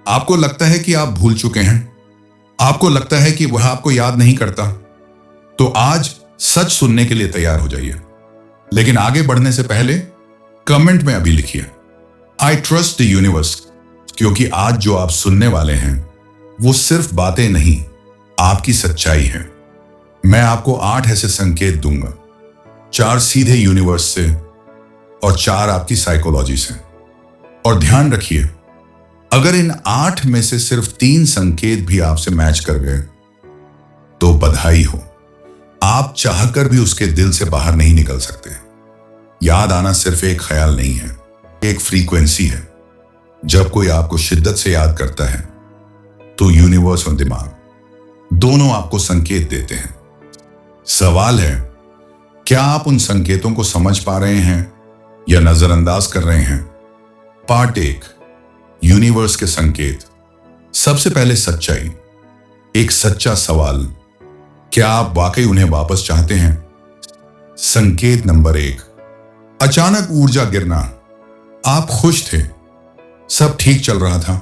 आपको लगता है कि आप भूल चुके हैं, आपको लगता है कि वह आपको याद नहीं करता, तो आज सच सुनने के लिए तैयार हो जाइए। लेकिन आगे बढ़ने से पहले कमेंट में अभी लिखिए, आई ट्रस्ट द यूनिवर्स, क्योंकि आज जो आप सुनने वाले हैं वो सिर्फ बातें नहीं, आपकी सच्चाई है। मैं आपको 8 ऐसे संकेत दूंगा, 4 सीधे यूनिवर्स से और 4 आपकी साइकोलॉजी से। और ध्यान रखिए, अगर इन 8 में से सिर्फ 3 संकेत भी आपसे मैच कर गए तो बधाई हो, आप चाहकर भी उसके दिल से बाहर नहीं निकल सकते। याद आना सिर्फ एक ख्याल नहीं है, एक फ्रीक्वेंसी है। जब कोई आपको शिद्दत से याद करता है तो यूनिवर्स और दिमाग दोनों आपको संकेत देते हैं। सवाल है, क्या आप उन संकेतों को समझ पा रहे हैं या नजरअंदाज कर रहे हैं? पार्ट 1, यूनिवर्स के संकेत। सबसे पहले सच्चाई। एक सच्चा सवाल, क्या आप वाकई उन्हें वापस चाहते हैं? संकेत नंबर 1, अचानक ऊर्जा गिरना। आप खुश थे, सब ठीक चल रहा था,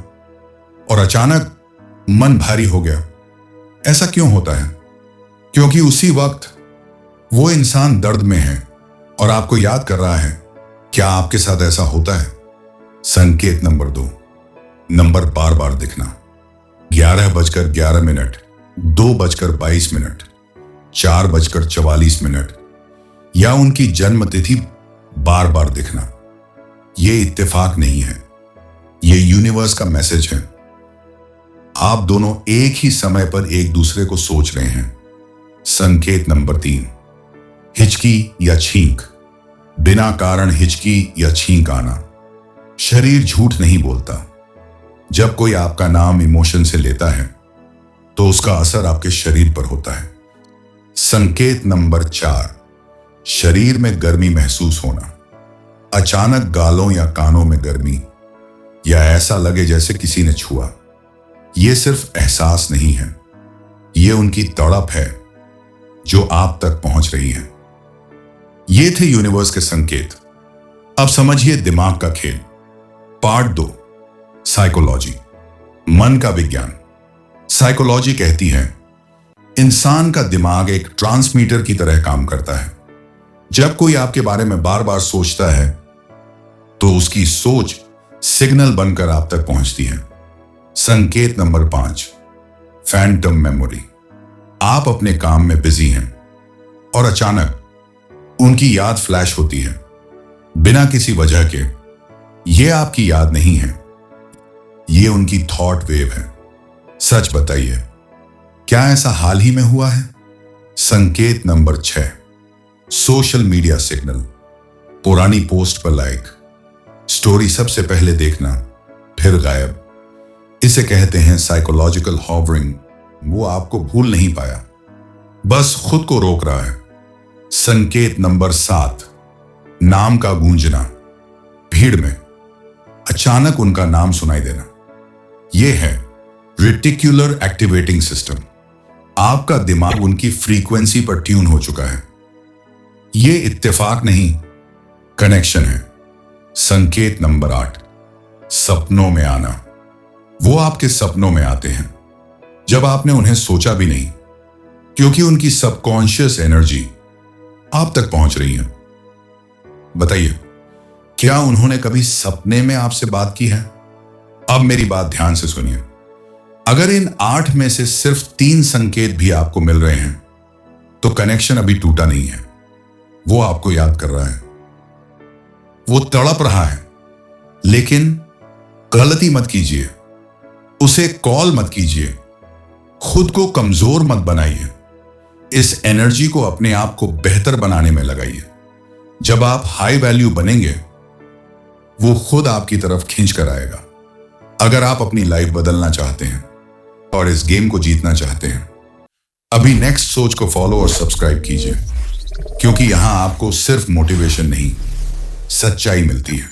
और अचानक मन भारी हो गया। ऐसा क्यों होता है? क्योंकि उसी वक्त वो इंसान दर्द में है और आपको याद कर रहा है। क्या आपके साथ ऐसा होता है? संकेत नंबर 2, नंबर बार बार दिखना। 11:11, 2:22, 4:44, या उनकी जन्म तिथि बार बार दिखना। यह इत्तेफाक नहीं है, यह यूनिवर्स का मैसेज है। आप दोनों एक ही समय पर एक दूसरे को सोच रहे हैं। संकेत नंबर 3, हिचकी या छींक। बिना कारण हिचकी या छींक आना। शरीर झूठ नहीं बोलता। जब कोई आपका नाम इमोशन से लेता है तो उसका असर आपके शरीर पर होता है। संकेत नंबर 4, शरीर में गर्मी महसूस होना। अचानक गालों या कानों में गर्मी, या ऐसा लगे जैसे किसी ने छुआ। यह सिर्फ एहसास नहीं है, यह उनकी तड़प है जो आप तक पहुंच रही है। ये थे यूनिवर्स के संकेत। अब समझिए दिमाग का खेल। पार्ट 2, साइकोलॉजी, मन का विज्ञान। साइकोलॉजी कहती है, इंसान का दिमाग एक ट्रांसमीटर की तरह काम करता है। जब कोई आपके बारे में बार बार सोचता है तो उसकी सोच सिग्नल बनकर आप तक पहुंचती है। संकेत नंबर 5, फैंटम मेमोरी। आप अपने काम में बिजी हैं और अचानक उनकी याद फ्लैश होती है, बिना किसी वजह के। यह आपकी याद नहीं है, यह उनकी थॉट वेव है। सच बताइए, क्या ऐसा हाल ही में हुआ है? संकेत नंबर 6, सोशल मीडिया सिग्नल। पुरानी पोस्ट पर लाइक, स्टोरी सबसे पहले देखना फिर गायब। इसे कहते हैं साइकोलॉजिकल हॉवरिंग। वो आपको भूल नहीं पाया, बस खुद को रोक रहा है। संकेत नंबर 7, नाम का गूंजना। भीड़ में अचानक उनका नाम सुनाई देना। यह है रेटिकुलर एक्टिवेटिंग सिस्टम। आपका दिमाग उनकी फ्रीक्वेंसी पर ट्यून हो चुका है। यह इत्तेफाक नहीं, कनेक्शन है। संकेत नंबर 8, सपनों में आना। वो आपके सपनों में आते हैं जब आपने उन्हें सोचा भी नहीं, क्योंकि उनकी सबकॉन्शियस एनर्जी आप तक पहुंच रही है। बताइए, क्या उन्होंने कभी सपने में आपसे बात की है? अब मेरी बात ध्यान से सुनिए। अगर इन 8 में से सिर्फ 3 संकेत भी आपको मिल रहे हैं तो कनेक्शन अभी टूटा नहीं है। वो आपको याद कर रहा है, वो तड़प रहा है। लेकिन गलती मत कीजिए, उसे कॉल मत कीजिए, खुद को कमजोर मत बनाइए। इस एनर्जी को अपने आप को बेहतर बनाने में लगाइए। जब आप हाई वैल्यू बनेंगे, वो खुद आपकी तरफ खींच कर आएगा। अगर आप अपनी लाइफ बदलना चाहते हैं और इस गेम को जीतना चाहते हैं, अभी नेक्स्ट सोच को फॉलो और सब्सक्राइब कीजिए, क्योंकि यहां आपको सिर्फ मोटिवेशन नहीं, सच्चाई मिलती है।